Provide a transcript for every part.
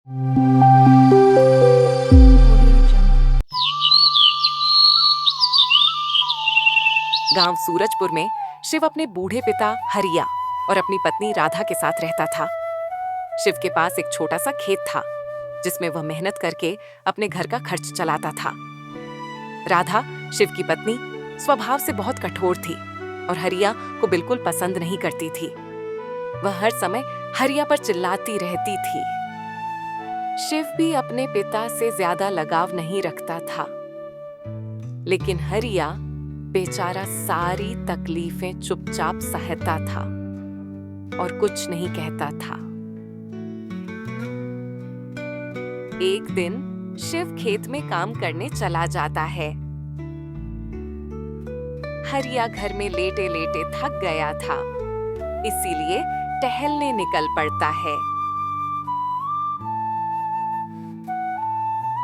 गांव सूरजपुर में शिव अपने बूढ़े पिता हरिया और अपनी पत्नी राधा के साथ रहता था। शिव के पास एक छोटा सा खेत था जिसमें वह मेहनत करके अपने घर का खर्च चलाता था। राधा, शिव की पत्नी, स्वभाव से बहुत कठोर थी और हरिया को बिल्कुल पसंद नहीं करती थी। वह हर समय हरिया पर चिल्लाती रहती थी। शिव भी अपने पिता से ज्यादा लगाव नहीं रखता था, लेकिन हरिया बेचारा सारी तकलीफें चुपचाप सहता था और कुछ नहीं कहता था। एक दिन शिव खेत में काम करने चला जाता है। हरिया घर में लेटे लेटे थक गया था, इसीलिए टहलने निकल पड़ता है।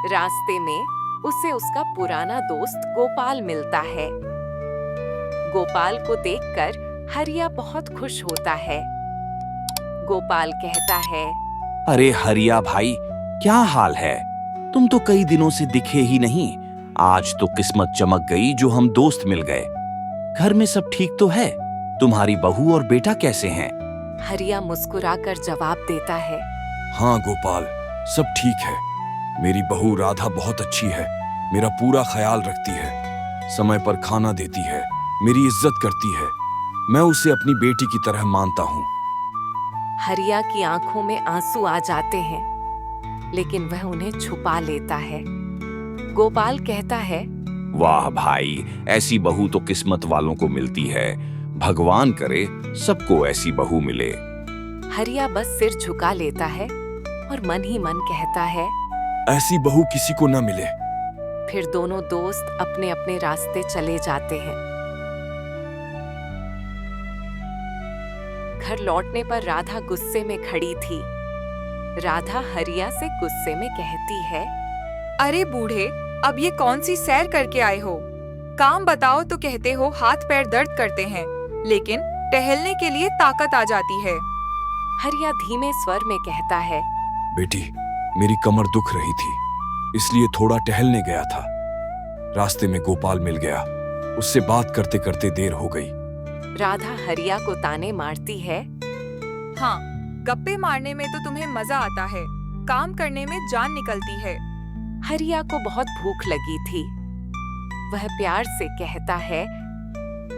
रास्ते में उसे उसका पुराना दोस्त गोपाल मिलता है। गोपाल को देखकर हरिया बहुत खुश होता है। गोपाल कहता है, अरे हरिया भाई, क्या हाल है? तुम तो कई दिनों से दिखे ही नहीं। आज तो किस्मत चमक गई जो हम दोस्त मिल गए। घर में सब ठीक तो है? तुम्हारी बहू और बेटा कैसे हैं? हरिया मुस्कुराकर जवाब देता है, हाँ गोपाल, सब ठीक है। मेरी बहू राधा बहुत अच्छी है, मेरा पूरा ख्याल रखती है, समय पर खाना देती है, मेरी इज्जत करती है। मैं उसे अपनी बेटी की तरह मानता हूँ। हरिया की आंखों में आंसू आ जाते हैं, लेकिन वह उन्हें छुपा लेता है। गोपाल कहता है, वाह भाई, ऐसी बहू तो किस्मत वालों को मिलती है। भगवान करे सबको ऐसी बहू मिले। हरिया बस सिर झुका लेता है और मन ही मन कहता है, ऐसी बहू किसी को न मिले। फिर दोनों दोस्त अपने अपने रास्ते चले जाते हैं। घर लौटने पर राधा गुस्से में खड़ी थी। राधा हरिया से गुस्से में कहती है, अरे बूढ़े, अब ये कौन सी सैर करके आए हो? काम बताओ तो कहते हो हाथ पैर दर्द करते हैं, लेकिन टहलने के लिए ताकत आ जाती है। हरिया धीमे स्वर में कहता है, बेटी, मेरी कमर दुख रही थी, इसलिए थोड़ा टहलने गया था। रास्ते में गोपाल मिल गया, उससे बात करते करते देर हो गई। राधा हरिया को ताने मारती है, हाँ, गप्पे मारने में तो तुम्हें मजा आता है, काम करने में जान निकलती है। हरिया को बहुत भूख लगी थी। वह प्यार से कहता है,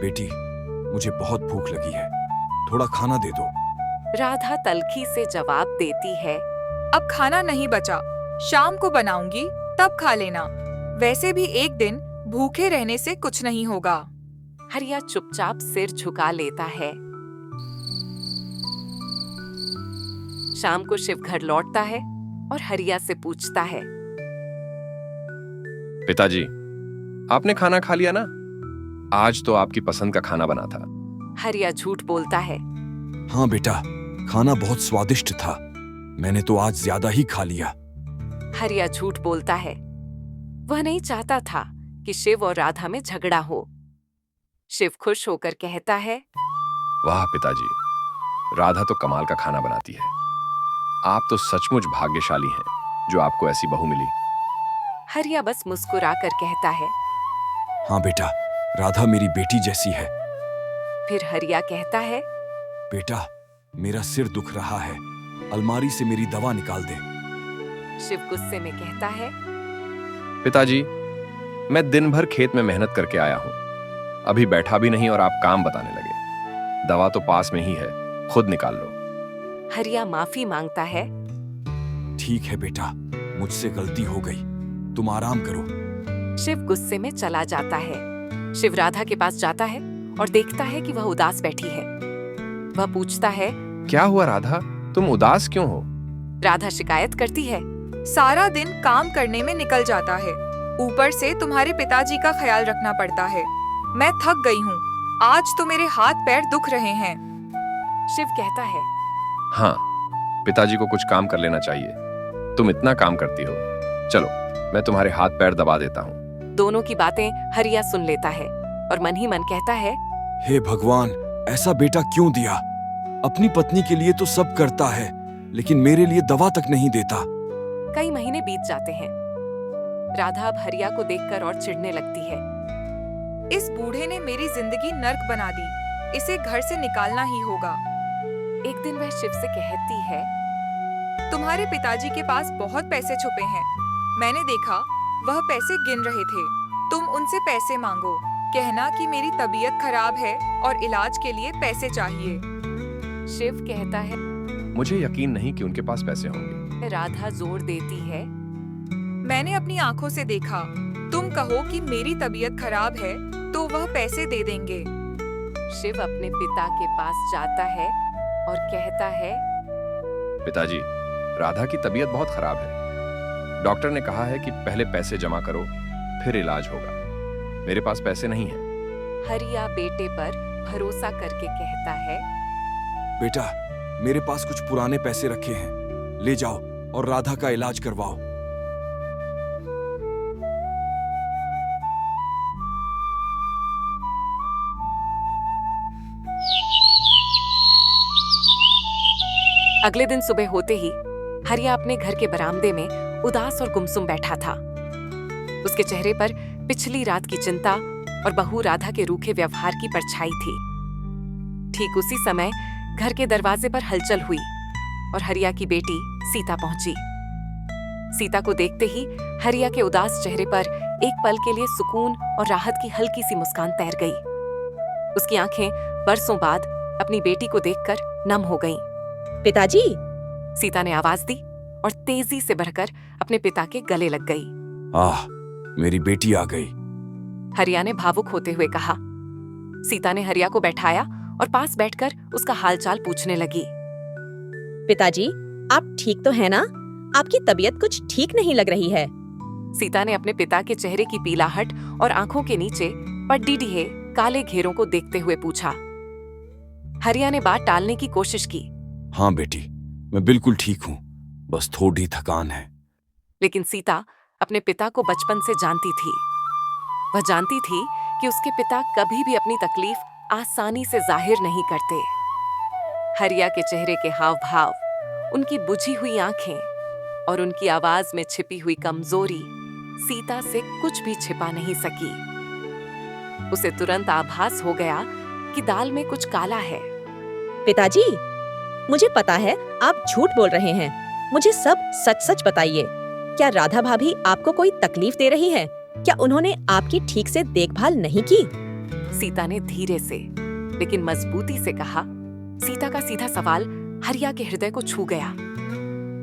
बेटी, मुझे बहुत भूख लगी है, थोड़ा खाना दे दो। राधा तल्खी से जवाब देती है, अब खाना नहीं बचा, शाम को बनाऊंगी, तब खा लेना। वैसे भी एक दिन भूखे रहने से कुछ नहीं होगा। हरिया चुपचाप सिर झुका लेता है। शाम को शिव घर लौटता है और हरिया से पूछता है, पिताजी, आपने खाना खा लिया ना? आज तो आपकी पसंद का खाना बना था। हरिया झूठ बोलता है, हाँ बेटा, खाना बहुत स्वादिष्ट था, मैंने तो आज ज्यादा ही खा लिया। हरिया झूठ बोलता है। वह नहीं चाहता था कि शिव और राधा में झगड़ा हो। शिव खुश होकर कहता है, वाह पिताजी, राधा तो कमाल का खाना बनाती है। आप तो सचमुच भाग्यशाली हैं जो आपको ऐसी बहू मिली। हरिया बस मुस्कुराकर कहता है, हाँ बेटा, राधा मेरी बेटी जैसी है। फिर हरिया कहता है, बेटा, मेरा सिर दुख रहा है, अलमारी से मेरी दवा निकाल दे। शिव गुस्से में कहता है, पिताजी, मैं दिन भर खेत में मेहनत करके आया हूँ, अभी बैठा भी नहीं और आप काम बताने लगे। दवा तो पास में ही है, खुद निकाल लो। हरिया माफी मांगता है। ठीक है बेटा, मुझसे गलती हो गई, तुम आराम करो। शिव गुस्से में चला जाता है। शिव राधा के पास जाता है और देखता है कि वह उदास बैठी है। वह पूछता है, क्या हुआ राधा, तुम उदास क्यों हो? राधा शिकायत करती है, सारा दिन काम करने में निकल जाता है, ऊपर से तुम्हारे पिताजी का ख्याल रखना पड़ता है। मैं थक गई हूँ, आज तो मेरे हाथ पैर दुख रहे हैं। शिव कहता है, हाँ, पिताजी को कुछ काम कर लेना चाहिए, तुम इतना काम करती हो। चलो, मैं तुम्हारे हाथ पैर दबा देता हूँ। दोनों की बातें हरिया सुन लेता है और मन ही मन कहता है, हे भगवान, ऐसा बेटा क्यों दिया? अपनी पत्नी के लिए तो सब करता है, लेकिन मेरे लिए दवा तक नहीं देता। कई महीने बीत जाते हैं। राधा अब हरिया को देखकर और चिढ़ने लगती है। इस बूढ़े ने मेरी जिंदगी नर्क बना दी, इसे घर से निकालना ही होगा। एक दिन वह शिव से कहती है, तुम्हारे पिताजी के पास बहुत पैसे छुपे हैं। मैंने देखा वह पैसे गिन रहे थे। तुम उनसे पैसे मांगो, कहना कि मेरी तबीयत खराब है और इलाज के लिए पैसे चाहिए। शिव कहता है। मुझे यकीन नहीं कि उनके पास पैसे होंगे। राधा जोर देती है। मैंने अपनी आंखों से देखा। तुम कहो कि मेरी तबीयत खराब है तो वह पैसे दे देंगे। शिव अपने पिता के पास जाता है और कहता है, पिताजी, राधा की तबीयत बहुत खराब है। डॉक्टर ने कहा है कि पहले पैसे जमा करो, फिर इलाज होगा। मेरे पास पैसे नहीं हैं। हरिया बेटे पर भरोसा करके कहता है, बेटा, मेरे पास कुछ पुराने पैसे रखे हैं, ले जाओ और राधा का इलाज करवाओ। अगले दिन सुबह होते ही हरिया अपने घर के बरामदे में उदास और गुमसुम बैठा था। उसके चेहरे पर पिछली रात की चिंता और बहू राधा के रूखे व्यवहार की परछाई थी। ठीक उसी समय घर के दरवाजे पर हलचल हुई और हरिया की बेटी सीता पहुंची। सीता को देखते ही हरिया के उदास चेहरे पर एक पल के लिए सुकून और राहत की हल्की सी मुस्कान तैर गई। उसकी आंखें बरसों बाद अपनी बेटी को देखकर नम हो गईं। पिताजी, सीता ने आवाज दी और तेजी से बढ़कर अपने पिता के गले लग गई। आह, मेरी बेटी आ गई। हरिया ने भावुक होते हुए कहा। सीता ने हरिया को बैठाया और पास बैठकर उसका हालचाल पूछने लगी। पिताजी, आप ठीक तो हैं ना? आपकी तबीयत कुछ ठीक नहीं लग रही है। सीता ने अपने पिता के चेहरे की पीलाहट और आंखों के नीचे पड्डी ढीहे काले घेरों को देखते हुए पूछा। हरिया ने बात टालने की कोशिश की। हाँ बेटी, मैं बिल्कुल ठीक हूँ, बस थोड़ी थकान है। लेकिन सीता अपने पिता को बचपन से जानती थी। वह जानती थी कि उसके पिता कभी भी अपनी तकलीफ आसानी से जाहिर नहीं करते। हरिया के चेहरे के हाव भाव, उनकी बुझी हुई आंखें और उनकी आवाज में छिपी हुई कमजोरी सीता से कुछ भी छिपा नहीं सकी। उसे तुरंत आभास हो गया कि दाल में कुछ काला है। पिताजी, मुझे पता है आप झूठ बोल रहे हैं। मुझे सब सच सच बताइए। क्या राधा भाभी आपको कोई तकलीफ दे रही है? क्या उन्होंने आपकी ठीक से देखभाल नहीं की? सीता ने धीरे से लेकिन मजबूती से कहा। सीता का सीधा सवाल हरिया के हृदय को छू गया।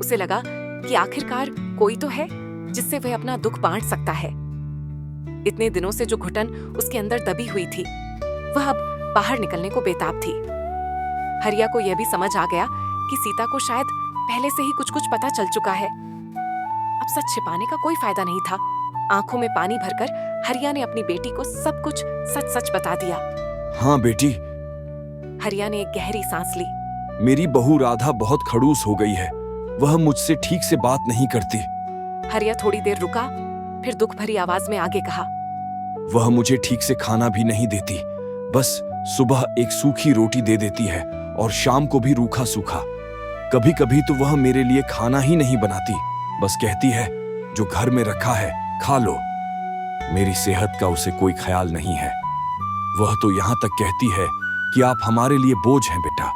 उसे लगा कि आखिरकार कोई तो है जिससे वह अपना दुख बांट सकता है। इतने दिनों से जो घुटन उसके अंदर दबी हुई थी, वह अब बाहर निकलने को बेताब थी। हरिया को यह भी समझ आ गया कि सीता को शायद पहले से ही कुछ पता चल चुका है। अब सच छिपाने का कोई फायदा नहीं था। आंखों में पानी भरकर हरिया ने अपनी बेटी को सब कुछ सच सच बता दिया। हाँ बेटी, हरिया ने एक गहरी सांस ली। मेरी बहू राधा बहुत खड़ूस हो गई है। वह मुझसे ठीक से बात नहीं करती। हरिया थोड़ी देर रुका, फिर दुख भरी आवाज में आगे कहा। वह मुझे ठीक से खाना भी नहीं देती। बस सुबह एक सूखी रोटी दे देती है और शाम को भी रूखा सूखा। कभी कभी तो वह मेरे लिए खाना ही नहीं बनाती, बस कहती है जो घर में रखा है खा लो। मेरी सेहत का उसे कोई ख्याल नहीं है। वह तो यहाँ तक कहती है कि आप हमारे लिए बोझ हैं बेटा।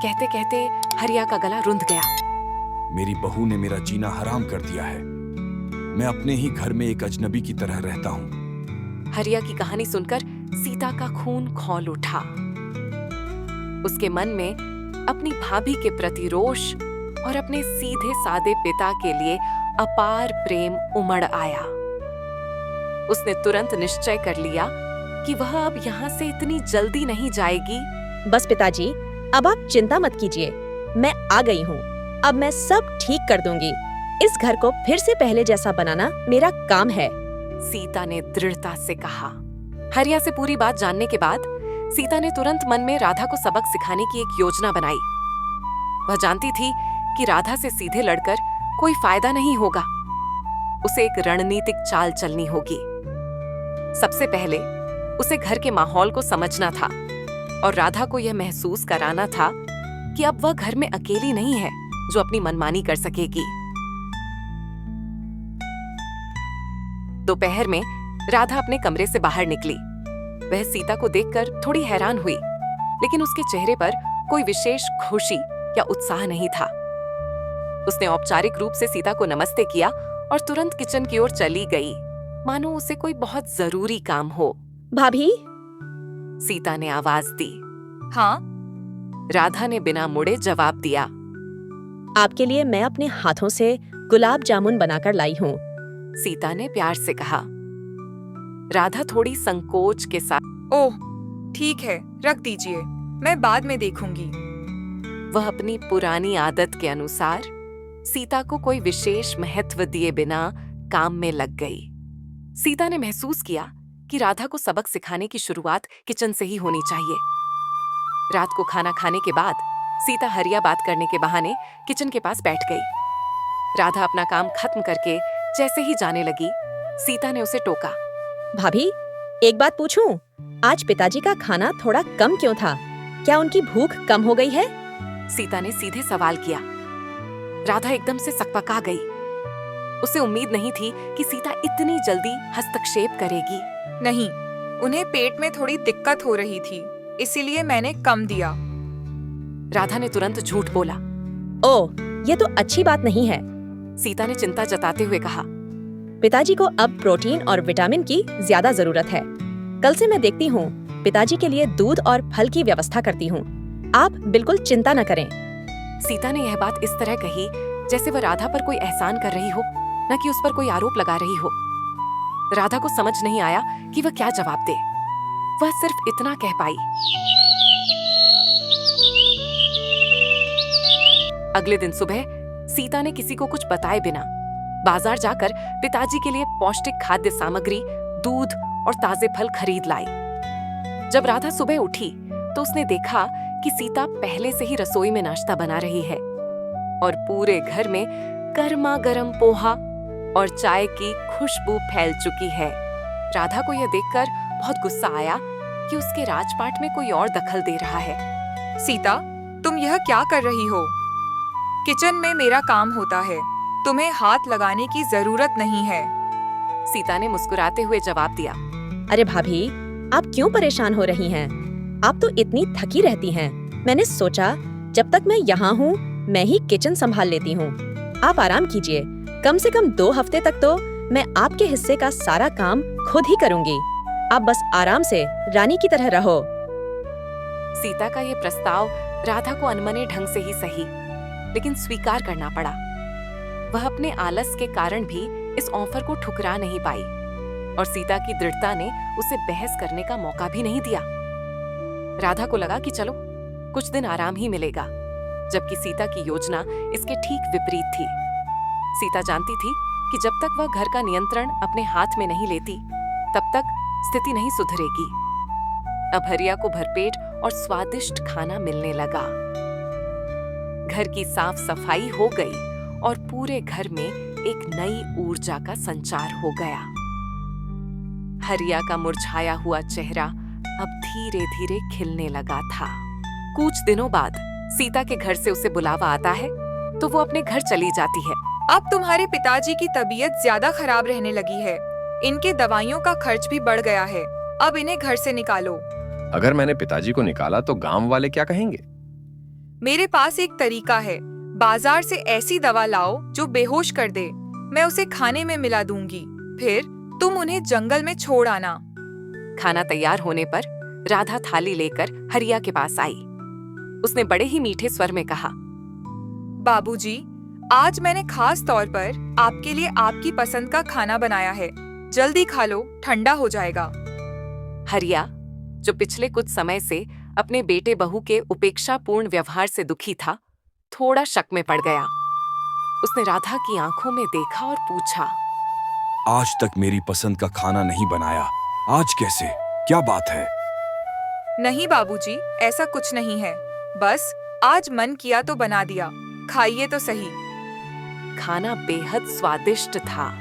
कहते कहते हरिया का गला रुंध गया। मेरी बहू ने मेरा जीना हराम कर दिया है। मैं अपने ही घर में एक अजनबी की तरह रहता हूँ। हरिया की कहानी सुनकर सीता का खून खौल उठा। उसके मन में अपनी भाभी के प्रति रोष और अपने सीधे सादे पिता के लिए अपार प्रेम उमड़ आया। उसने तुरंत निश्चय कर लिया कि वह अब यहाँ से इतनी जल्दी नहीं जाएगी। बस पिताजी, अब आप चिंता मत कीजिए। मैं आ गई हूँ। अब मैं सब ठीक कर दूंगी। इस घर को फिर से पहले जैसा बनाना मेरा काम है। सीता ने दृढ़ता से कहा। हरिया से पूरी बात जानने के बाद सीता ने तुरंत मन में राधा को सबक सिखाने की एक योजना बनाई। वह जानती थी कि राधा से सीधे लड़कर कोई फायदा नहीं होगा। उसे एक रणनीतिक चाल चलनी होगी। सबसे पहले उसे घर के माहौल को समझना था और राधा को यह महसूस कराना था कि अब वह घर में अकेली नहीं है जो अपनी मनमानी कर सकेगी। दोपहर में राधा अपने कमरे से बाहर निकली। वह सीता को देखकर थोड़ी हैरान हुई, लेकिन उसके चेहरे पर कोई विशेष खुशी या उत्साह नहीं था। उसने औपचारिक रूप से सीता को नमस्ते किया और तुरंत किचन की ओर चली गई, मानो उसे कोई बहुत जरूरी काम हो। भाभी, सीता ने आवाज दी। हाँ, राधा ने बिना मुड़े जवाब दिया। आपके लिए मैं अपने हाथों से गुलाब जामुन बनाकर लाई हूँ। सीता ने प्यार से कहा। राधा थोड़ी संकोच के साथ ओह, ठीक है, रख दीजिए, मैं बाद में देखूंगी। वह अपनी पुरानी आदत के अनुसार सीता को कोई विशेष महत्व दिए बिना काम में लग गई। सीता ने महसूस किया कि राधा को सबक सिखाने की शुरुआत किचन से ही होनी चाहिए। रात को खाना खाने के बाद सीता हरिया बात करने के बहाने किचन के पास बैठ गई। राधा अपना काम खत्म करके जैसे ही जाने लगी, सीता ने उसे टोका। भाभी, एक बात पूछूं? आज पिताजी का खाना थोड़ा कम क्यों था? क्या उनकी भूख कम हो गई है? सीता ने सीधे सवाल किया। राधा एकदम से सकपका गई। उसे उम्मीद नहीं थी कि सीता इतनी जल्दी हस्तक्षेप करेगी। नहीं, उन्हें पेट में थोड़ी दिक्कत हो रही थी, इसीलिए मैंने कम दिया। राधा ने तुरंत झूठ बोला। ओह, ये तो अच्छी बात नहीं है। सीता ने चिंता जताते हुए कहा। पिताजी को अब प्रोटीन और विटामिन की ज्यादा जरूरत है। कल से मैं देखती हूँ, पिताजी के लिए दूध और फल की व्यवस्था करती हूँ। आप बिल्कुल चिंता न करें। सीता ने यह बात इस तरह कही जैसे वह राधा पर कोई एहसान कर रही हो, न कि उस पर कोई आरोप लगा रही हो। राधा को समझ नहीं आया कि वह क्या जवाब दे। वह सिर्फ इतना कह पाई। अगले दिन सुबह सीता ने किसी को कुछ बताए बिना बाजार जाकर पिताजी के लिए पौष्टिक खाद्य सामग्री, दूध और ताजे फल खरीद लाई। जब राधा सुबह उठी तो उसने देखा कि सीता पहले से ही रसोई में नाश्ता बना रही है और पूरे घर में गर्मा गर्म पोहा और चाय की खुशबू फैल चुकी है। राधा को यह देखकर बहुत गुस्सा आया कि उसके राजपाट में कोई और दखल दे रहा है। सीता, तुम यह क्या कर रही हो? किचन में मेरा काम होता है, तुम्हें हाथ लगाने की जरूरत नहीं है। सीता ने मुस्कुराते हुए जवाब दिया। अरे भाभी, आप क्यों परेशान हो रही हैं? आप तो इतनी थकी रहती हैं। मैंने सोचा जब तक मैं यहाँ हूँ, मैं ही किचन संभाल लेती हूँ। आप आराम कीजिए। कम से कम 2 हफ्ते तक तो मैं आपके हिस्से का सारा काम खुद ही करूँगी। आप बस आराम से रानी की तरह रहो। सीता का ये प्रस्ताव राधा को अनमने ढंग से ही सही, लेकिन स्वीकार करना पड़ा। वह अपने आलस के कारण भी इस ऑफर को ठुकरा नहीं पाई और सीता की दृढ़ता ने उसे बहस करने का मौका भी नहीं दिया। राधा को लगा कि चलो कुछ दिन आराम ही मिलेगा, जबकि सीता की योजना इसके ठीक विपरीत थी। सीता जानती थी कि जब तक वह घर का नियंत्रण अपने हाथ में नहीं लेती, तब तक स्थिति नहीं सुधरेगी। अब हरिया को भरपेट और स्वादिष्ट खाना मिलने लगा। घर की साफ सफाई हो गई और पूरे घर में एक नई ऊर्जा का संचार हो गया। हरिया का मुरझाया हुआ चेहरा अब धीरे धीरे खिलने लगा था। कुछ दिनों बाद सीता के घर से उसे बुलावा आता है तो वो अपने घर चली जाती है। अब तुम्हारे पिताजी की तबीयत ज्यादा खराब रहने लगी है। इनके दवाइयों का खर्च भी बढ़ गया है। अब इन्हें घर से निकालो। अगर मैंने पिताजी को निकाला तो गांव वाले क्या कहेंगे? मेरे पास एक तरीका है। बाजार से ऐसी दवा लाओ जो बेहोश कर दे। मैं उसे खाने में मिला दूंगी, फिर तुम उन्हें जंगल में छोड़ आना। खाना तैयार होने पर राधा थाली लेकर हरिया के पास आई। उसने बड़े ही मीठे स्वर में कहा, बाबूजी, आज मैंने खास तौर पर आपके लिए आपकी पसंद का खाना बनाया है। जल्दी खा लो, ठंडा हो जाएगा। हरिया, जो पिछले कुछ समय से अपने बेटे बहू के उपेक्षापूर्ण व्यवहार से दुखी था, थोड़ा शक में पड़ गया। उसने राधा की आंखों में देखा और पूछा, आज तक मेरी पसंद का खाना नहीं बनाया, आज कैसे? क्या बात है? नहीं बाबूजी, ऐसा कुछ नहीं है। बस आज मन किया तो बना दिया। खाइए तो सही। खाना बेहद स्वादिष्ट था,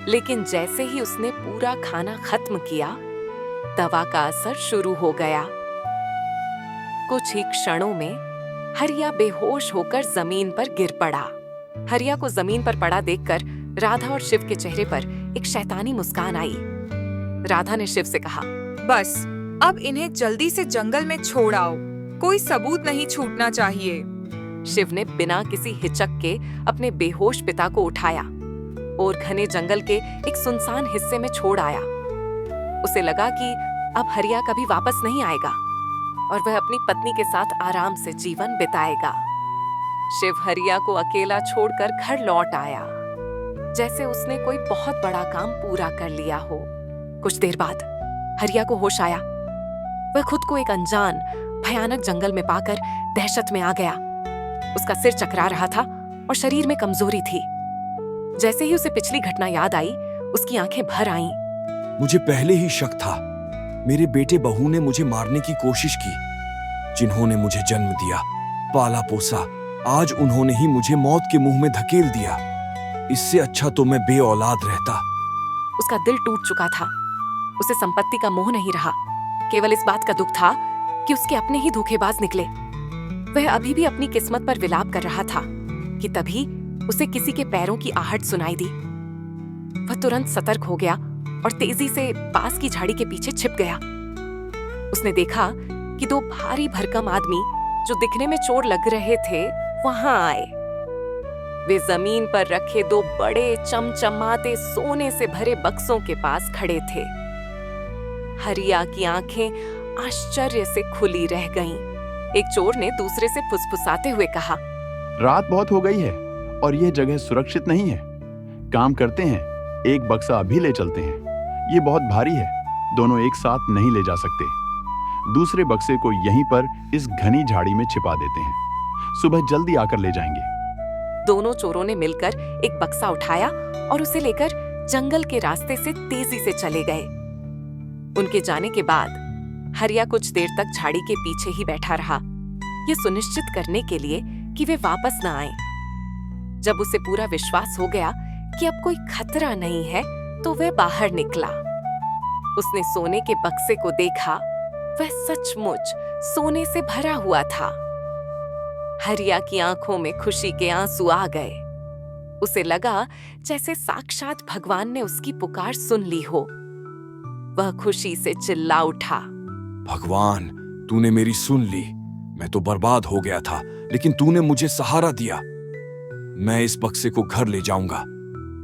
लेकिन जैसे ही उसने पूरा खाना खत्म किया, दवा का असर शुरू हो गया। कुछ ही क्षणों में हरिया बेहोश होकर जमीन पर गिर पड़ा। हरिया को जमीन पर पड़ा देखकर राधा और शिव के चेहरे पर एक शैतानी मुस्कान आई। राधा ने शिव से कहा, बस अब इन्हें जल्दी से जंगल में छोड़ आओ, कोई सबूत नहीं छूटना चाहिए। शिव ने बिना किसी हिचक के अपने बेहोश पिता को उठाया और घने जंगल के एक सुनसान हिस्से में छोड़ आया। उसे लगा कि अब हरिया कभी वापस नहीं आएगा और वह अपनी पत्नी के साथ आराम से जीवन बिताएगा। शिव हरिया को अकेला छोड़कर घर लौट आया, जैसे उसने कोई बहुत बड़ा काम पूरा कर लिया हो। कुछ देर बाद हरिया को होश आया। वह खुद को एक अनजान भयानक जंगल में पाकर दहशत में आ गया। उसका सिर चकरा रहा था और शरीर में कमजोरी थी। जैसे ही उसे पिछली घटना याद आई, उसकी आंखें भर आईं। मुझे पहले ही शक था। मेरे बेटे बहू ने मुझे मारने की कोशिश की। जिन्होंने मुझे जन्म दिया, पाला पोसा, आज उन्होंने ही मुझे मौत के मुंह में धकेल दिया। इससे अच्छा तो मैं बेऔलाद रहता। उसका दिल टूट चुका था। उसे संपत्ति का मोह नहीं रहा, केवल इस बात का दुख था कि उसके अपने ही धोखेबाज निकले। वह अभी भी अपनी किस्मत पर विलाप कर रहा था कि तभी उसे किसी के पैरों की आहट सुनाई दी। वह तुरंत सतर्क हो गया और तेजी से पास की झाड़ी के पीछे छिप गया। उसने देखा कि दो भारी भरकम आदमी जो दिखने में चोर लग रहे थे वहां आए। वे जमीन पर रखे दो बड़े चमचमाते सोने से भरे बक्सों के पास खड़े थे। हरिया की आंखें आश्चर्य से खुली रह गईं। एक चोर ने दूसरे से फुसफुसाते हुए कहा, रात बहुत हो गई है और यह जगह सुरक्षित नहीं है। काम करते हैं, एक बक्सा अभी ले चलते हैं। ये बहुत भारी है, दोनों एक साथ नहीं ले जा सकते। दूसरे बक्से को यहीं पर इस घनी झाड़ी में छिपा देते हैं। सुबह जल्दी आकर ले जाएंगे। दोनों चोरों ने मिलकर एक बक्सा उठाया और उसे लेकर जंगल के रास्ते से तेजी से चले गए। उनके जाने के बाद हरिया कुछ देर तक झाड़ी के पीछे ही बैठा रहा, ये सुनिश्चित करने के लिए कि वे वापस न आएं। जब उसे पूरा विश्वास हो गया कि अब कोई खतरा नहीं है, तो वह बाहर निकला। उसने सोने के बक्से को देखा। वह सचमुच सोने से भरा हुआ था। हरिया की आंखों में खुशी के आंसू आ गए। उसे लगा जैसे साक्षात भगवान ने उसकी पुकार सुन ली हो। वह खुशी से चिल्ला उठा, भगवान, तूने मेरी सुन ली। मैं तो बर्बाद हो गया था, लेकिन तूने मुझे सहारा दिया। मैं इस बक्से को घर ले जाऊंगा।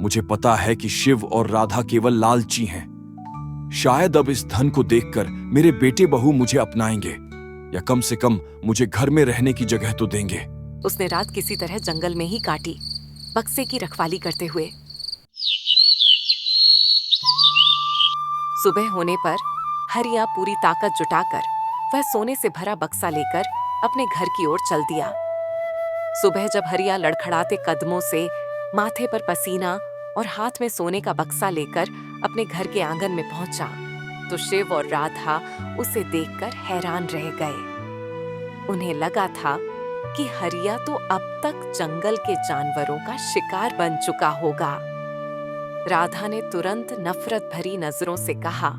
मुझे पता है कि शिव और राधा केवल लालची हैं। शायद अब इस धन को देखकर मेरे बेटे बहू मुझे अपनाएंगे, या कम से कम मुझे घर में रहने की जगह तो देंगे। उसने रात किसी तरह जंगल में ही काटी, बक्से की रखवाली करते हुए। सुबह होने पर हरिया पूरी ताकत जुटाकर वह सोने से भरा बक्सा लेकर अपने घर की ओर चल दिया। सुबह जब हरिया लड़खड़ाते कदमों से, माथे पर पसीना और हाथ में सोने का बक्सा लेकर अपने घर के आंगन में पहुंचा, तो शिव और राधा उसे देखकर हैरान रह गए। उन्हें लगा था कि हरिया तो अब तक जंगल के जानवरों का शिकार बन चुका होगा। राधा ने तुरंत नफरत भरी नजरों से कहा,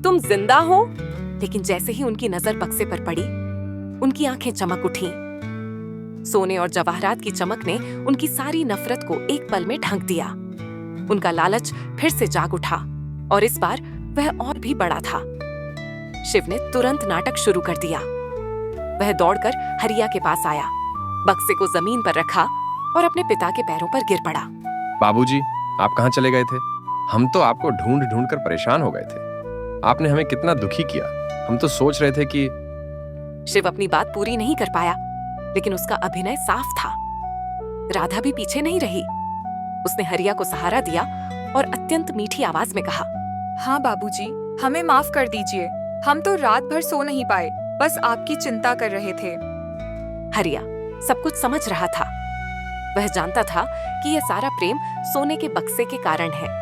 तुम जिंदा हो? लेकिन जैसे ही उनकी नजर बक्से पर पड़ी, उनकी आंखें चमक उठीं। सोने और जवाहरात की चमक ने उनकी सारी नफरत को एक पल में ढक दिया। उनका लालच फिर से जाग उठा और इस बार वह और भी बड़ा था। शिव ने तुरंत नाटक शुरू कर दिया। वह दौड़कर हरिया के पास आया, बक्से को जमीन पर रखा और अपने पिता के पैरों पर गिर पड़ा। बाबूजी, आप कहाँ चले गए थे? हम तो आपको ढूंढ ढूंढ कर परेशान हो गए थे। आपने हमें कितना दुखी किया। हम तो सोच रहे थे कि... शिव अपनी बात पूरी नहीं कर पाया, लेकिन उसका अभिनय साफ था। राधा भी पीछे नहीं रही। उसने हरिया को सहारा दिया और अत्यंत मीठी आवाज में कहा, हाँ बाबूजी, हमें माफ कर दीजिए। हम तो रात भर सो नहीं पाए, बस आपकी चिंता कर रहे थे। हरिया सब कुछ समझ रहा था। वह जानता था कि यह सारा प्रेम सोने के बक्से के कारण है,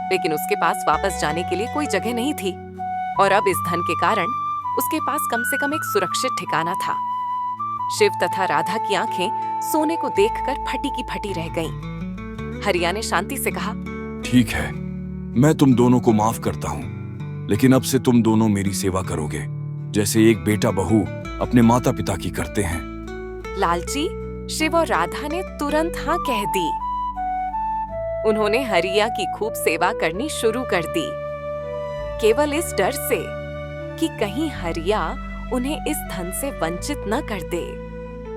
लेकिन उसके पास वापस जाने के लिए कोई जगह नहीं थी और अब इस धन के कारण उसके पास कम से कम एक सुरक्षित ठिकाना था। शिव तथा राधा की आंखें सोने को देखकर फटी की फटी रह गईं। हरिया ने शांति से कहा, ठीक है, मैं तुम दोनों को माफ करता हूँ, लेकिन अब से तुम दोनों मेरी सेवा करोगे, जैसे एक बेटा बहू अपने माता पिता की करते हैं। लालची शिव और राधा ने तुरंत हाँ कह दी। उन्होंने हरिया की खूब सेवा करनी शुरू कर दी, केवल इस डर से कि कहीं हरिया उन्हें इस धन से वंचित न कर दे।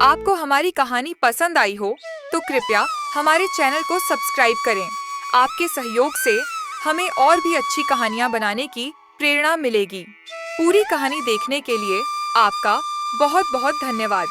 आपको हमारी कहानी पसंद आई हो तो कृपया हमारे चैनल को सब्सक्राइब करें। आपके सहयोग से हमें और भी अच्छी कहानियाँ बनाने की प्रेरणा मिलेगी। पूरी कहानी देखने के लिए आपका बहुत बहुत धन्यवाद।